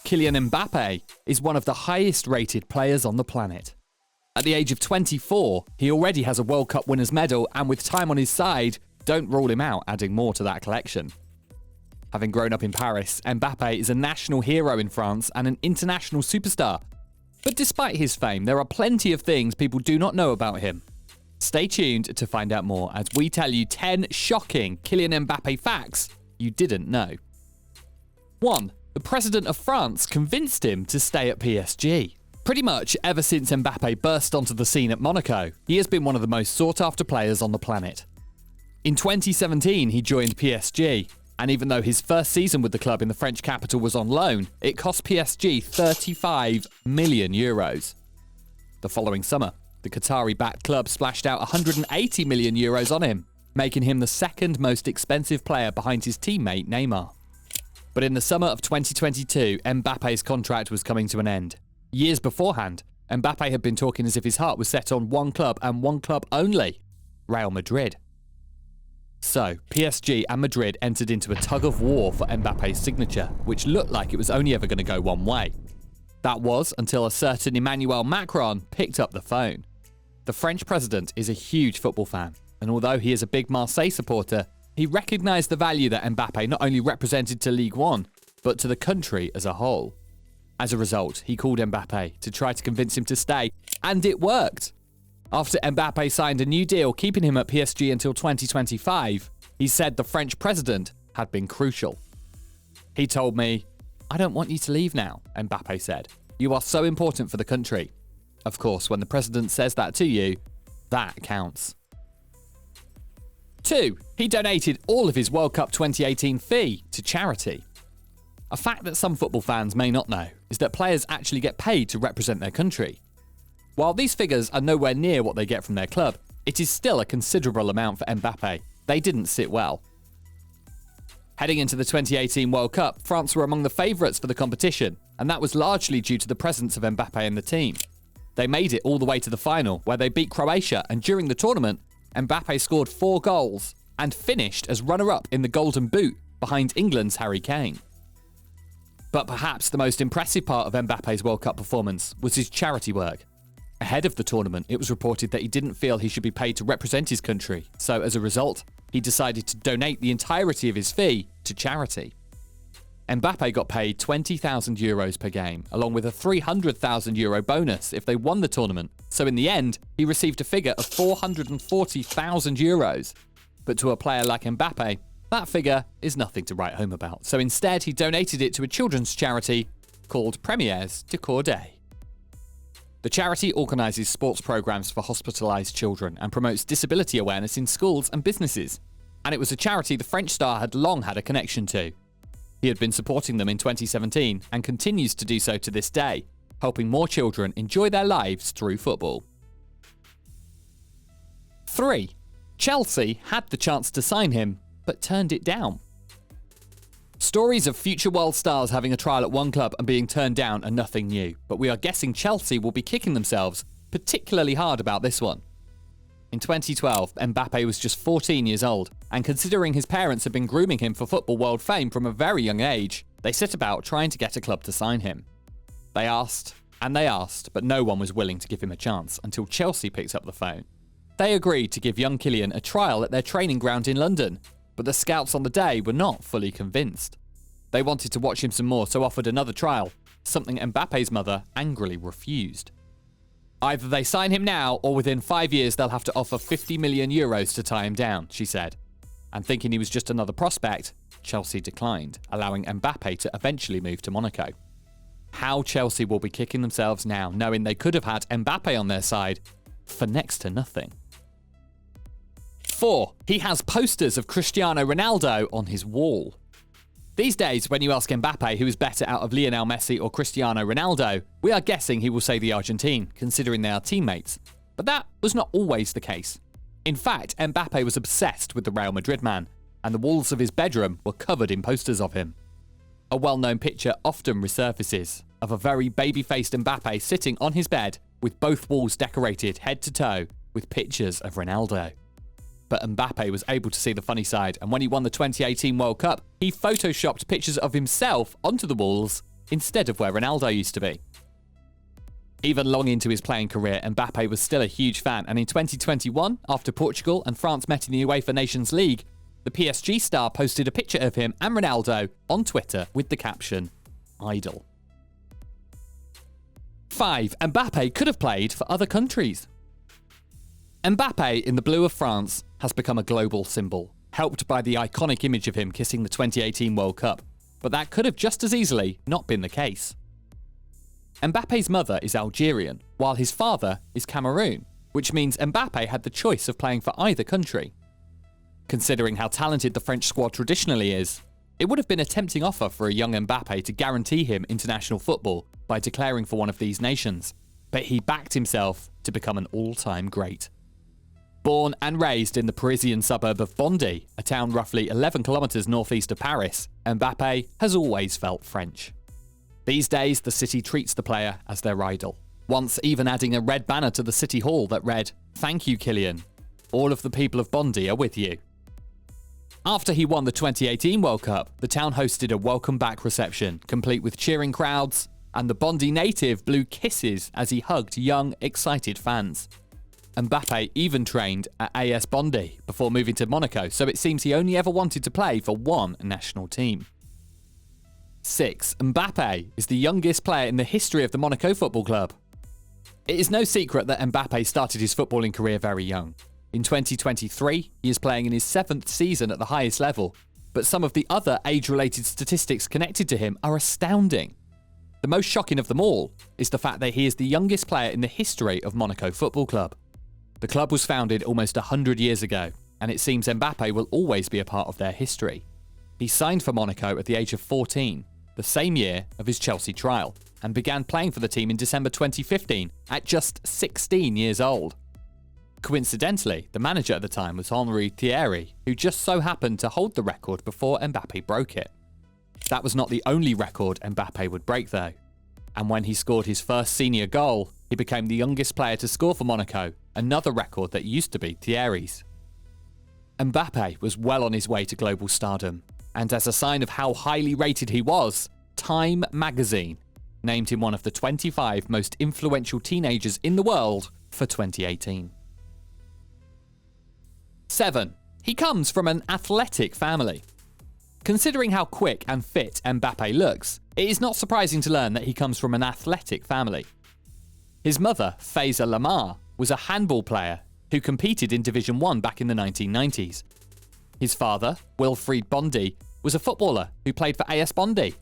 Kylian Mbappé is one of the highest-rated players on the planet. At the age of 24, he already has a World Cup winner's medal, and with time on his side, don't rule him out adding more to that collection. Having grown up in Paris, Mbappé is a national hero in France and an international superstar. But despite his fame, there are plenty of things people do not know about him. Stay tuned to find out more as we tell you 10 shocking Kylian Mbappé facts you didn't know. 1. The president of France convinced him to stay at PSG. Pretty much ever since Mbappé burst onto the scene at Monaco, he has been one of the most sought-after players on the planet. In 2017, he joined PSG, and even though his first season with the club in the French capital was on loan, it cost PSG 35 million euros. The following summer, the Qatari-backed club splashed out 180 million euros on him, making him the second most expensive player behind his teammate Neymar. But in the summer of 2022, Mbappe's contract was coming to an end. Years beforehand, Mbappé had been talking as if his heart was set on one club and one club only, Real Madrid. So, PSG and Madrid entered into a tug-of-war for Mbappe's signature, which looked like it was only ever going to go one way. That was until a certain Emmanuel Macron picked up the phone. The French president is a huge football fan, and although he is a big Marseille supporter, he recognised the value that Mbappé not only represented to Ligue 1, but to the country as a whole. As a result, he called Mbappé to try to convince him to stay, and it worked. After Mbappé signed a new deal keeping him at PSG until 2025, he said the French president had been crucial. He told me, "I don't want you to leave now," Mbappé said. "You are so important for the country." Of course, when the president says that to you, that counts. 2. He donated all of his World Cup 2018 fee to charity. A fact that some football fans may not know is that players actually get paid to represent their country. While these figures are nowhere near what they get from their club, it is still a considerable amount for Mbappé. They didn't sit well. Heading into the 2018 World Cup, France were among the favourites for the competition, and that was largely due to the presence of Mbappé in the team. They made it all the way to the final, where they beat Croatia, and during the tournament, Mbappé scored 4 goals and finished as runner-up in the Golden Boot behind England's Harry Kane. But perhaps the most impressive part of Mbappe's World Cup performance was his charity work. Ahead of the tournament, it was reported that he didn't feel he should be paid to represent his country, so as a result, he decided to donate the entirety of his fee to charity. Mbappé got paid €20,000 per game, along with a €300,000 bonus if they won the tournament, so in the end, he received a figure of €440,000. But to a player like Mbappé, that figure is nothing to write home about, so instead he donated it to a children's charity called Premiers de Corday. The charity organises sports programmes for hospitalised children and promotes disability awareness in schools and businesses. And it was a charity the French star had long had a connection to. He had been supporting them in 2017 and continues to do so to this day, helping more children enjoy their lives through football. 3. Chelsea had the chance to sign him, but turned it down. Stories of future world stars having a trial at one club and being turned down are nothing new, but we are guessing Chelsea will be kicking themselves particularly hard about this one. In 2012, Mbappé was just 14 years old, and considering his parents had been grooming him for football world fame from a very young age, they set about trying to get a club to sign him. They asked, and they asked, but no one was willing to give him a chance until Chelsea picked up the phone. They agreed to give young Kylian a trial at their training ground in London, but the scouts on the day were not fully convinced. They wanted to watch him some more, so offered another trial, something Mbappe's mother angrily refused. Either they sign him now, or within 5 years they'll have to offer €50 million to tie him down, she said. And thinking he was just another prospect, Chelsea declined, allowing Mbappé to eventually move to Monaco. How Chelsea will be kicking themselves now, knowing they could have had Mbappé on their side for next to nothing. 4. He has posters of Cristiano Ronaldo on his wall. These days, when you ask Mbappé who is better out of Lionel Messi or Cristiano Ronaldo, we are guessing he will say the Argentine, considering they are teammates. But that was not always the case. In fact, Mbappé was obsessed with the Real Madrid man, and the walls of his bedroom were covered in posters of him. A well-known picture often resurfaces of a very baby-faced Mbappé sitting on his bed with both walls decorated head to toe with pictures of Ronaldo. But Mbappé was able to see the funny side, and when he won the 2018 World Cup, he photoshopped pictures of himself onto the walls instead of where Ronaldo used to be. Even long into his playing career, Mbappé was still a huge fan, and in 2021, after Portugal and France met in the UEFA Nations League, the PSG star posted a picture of him and Ronaldo on Twitter with the caption, "Idol." 5. Mbappé could have played for other countries. Mbappé in the blue of France has become a global symbol, helped by the iconic image of him kissing the 2018 World Cup, but that could have just as easily not been the case. Mbappe's mother is Algerian, while his father is Cameroon, which means Mbappé had the choice of playing for either country. Considering how talented the French squad traditionally is, it would have been a tempting offer for a young Mbappé to guarantee him international football by declaring for one of these nations, but he backed himself to become an all-time great. Born and raised in the Parisian suburb of Bondy, a town roughly 11 kilometres northeast of Paris, Mbappé has always felt French. These days, the city treats the player as their idol, once even adding a red banner to the city hall that read, "Thank you, Kylian. All of the people of Bondy are with you." After he won the 2018 World Cup, the town hosted a welcome back reception, complete with cheering crowds, and the Bondy native blew kisses as he hugged young, excited fans. Mbappé even trained at AS Bondy before moving to Monaco, so it seems he only ever wanted to play for one national team. 6. Mbappé is the youngest player in the history of the Monaco Football Club. It is no secret that Mbappé started his footballing career very young. In 2023, he is playing in his 7th season at the highest level, but some of the other age-related statistics connected to him are astounding. The most shocking of them all is the fact that he is the youngest player in the history of Monaco Football Club. The club was founded almost 100 years ago, and it seems Mbappé will always be a part of their history. He signed for Monaco at the age of 14, the same year of his Chelsea trial, and began playing for the team in December 2015 at just 16 years old. Coincidentally, the manager at the time was Henri Thierry, who just so happened to hold the record before Mbappé broke it. That was not the only record Mbappé would break though, and when he scored his first senior goal, he became the youngest player to score for Monaco, another record that used to be Thierry's. Mbappé was well on his way to global stardom, and as a sign of how highly rated he was, Time magazine named him one of the 25 most influential teenagers in the world for 2018. 7. He comes from an athletic family. Considering how quick and fit Mbappé looks, it is not surprising to learn that he comes from an athletic family. His mother, Faiza Lamar, was a handball player who competed in Division 1 back in the 1990s. His father, Wilfried Bondy, was a footballer who played for AS Bondy.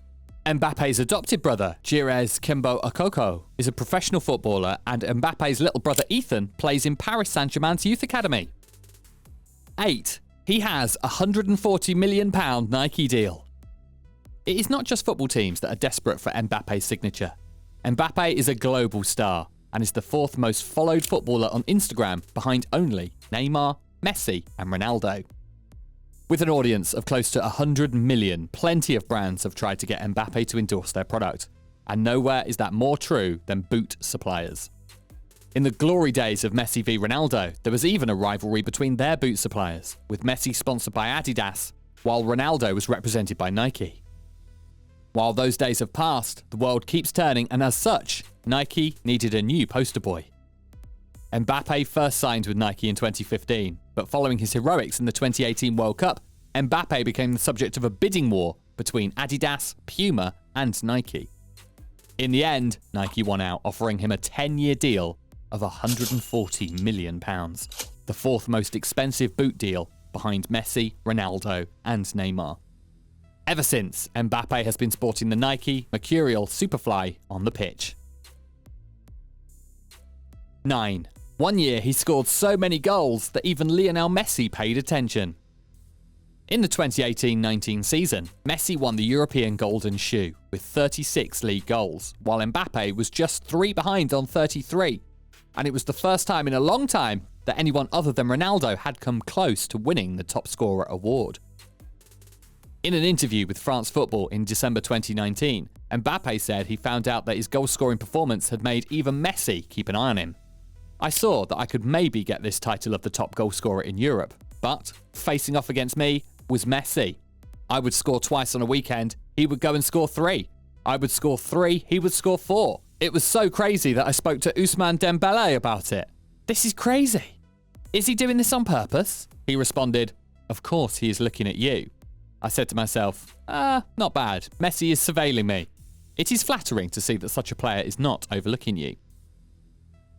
Mbappe's adopted brother, Jirez Kimbo Okoko, is a professional footballer, and Mbappe's little brother Ethan plays in Paris Saint-Germain's youth academy. 8. He has a £140 million Nike deal. It is not just football teams that are desperate for Mbappe's signature. Mbappé is a global star and is the 4th most followed footballer on Instagram behind only Neymar, Messi and Ronaldo. With an audience of close to 100 million, plenty of brands have tried to get Mbappé to endorse their product, and nowhere is that more true than boot suppliers. In the glory days of Messi v Ronaldo, there was even a rivalry between their boot suppliers, with Messi sponsored by Adidas, while Ronaldo was represented by Nike. While those days have passed, the world keeps turning, and as such, Nike needed a new poster boy. Mbappé first signed with Nike in 2015, but following his heroics in the 2018 World Cup, Mbappé became the subject of a bidding war between Adidas, Puma, and Nike. In the end, Nike won out, offering him a 10-year deal of £140 million, the 4th most expensive boot deal behind Messi, Ronaldo, and Neymar. Ever since, Mbappé has been sporting the Nike Mercurial Superfly on the pitch. 9. One year he scored so many goals that even Lionel Messi paid attention. In the 2018-19 season, Messi won the European Golden Shoe with 36 league goals, while Mbappé was just 3 behind on 33, and it was the first time in a long time that anyone other than Ronaldo had come close to winning the top scorer award. In an interview with France Football in December 2019, Mbappé said he found out that his goal-scoring performance had made even Messi keep an eye on him. "I saw that I could maybe get this title of the top goal scorer in Europe, but facing off against me was Messi. I would score twice on a weekend, he would go and score 3. I would score 3, he would score 4. It was so crazy that I spoke to Ousmane Dembélé about it. This is crazy. Is he doing this on purpose? He responded, of course he is looking at you. I said to myself, not bad. Messi is surveilling me. It is flattering to see that such a player is not overlooking you.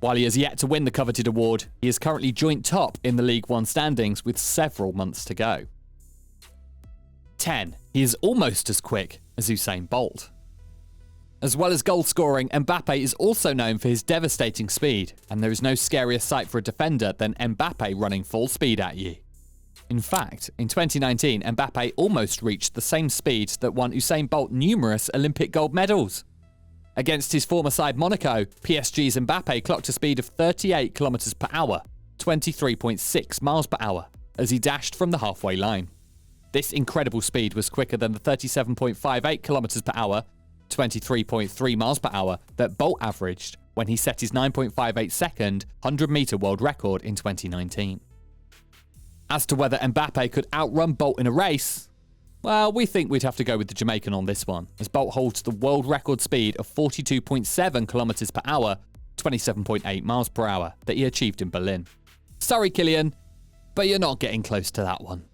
While he has yet to win the coveted award, he is currently joint top in the League One standings with several months to go. 10. He is almost as quick as Usain Bolt. As well as goal scoring, Mbappe is also known for his devastating speed, and there is no scarier sight for a defender than Mbappe running full speed at you. In fact, in 2019, Mbappe almost reached the same speed that won Usain Bolt numerous Olympic gold medals. Against his former side Monaco, PSG's Mbappe clocked a speed of 38 km per hour, 23.6 miles per hour, as he dashed from the halfway line. This incredible speed was quicker than the 37.58 km per hour, 23.3 miles per hour that Bolt averaged when he set his 9.58 second 100-meter world record in 2019. As to whether Mbappe could outrun Bolt in a race, well, we think we'd have to go with the Jamaican on this one, as Bolt holds the world record speed of 42.7 kilometers per hour, 27.8 miles per hour that he achieved in Berlin. Sorry, Kylian, but you're not getting close to that one.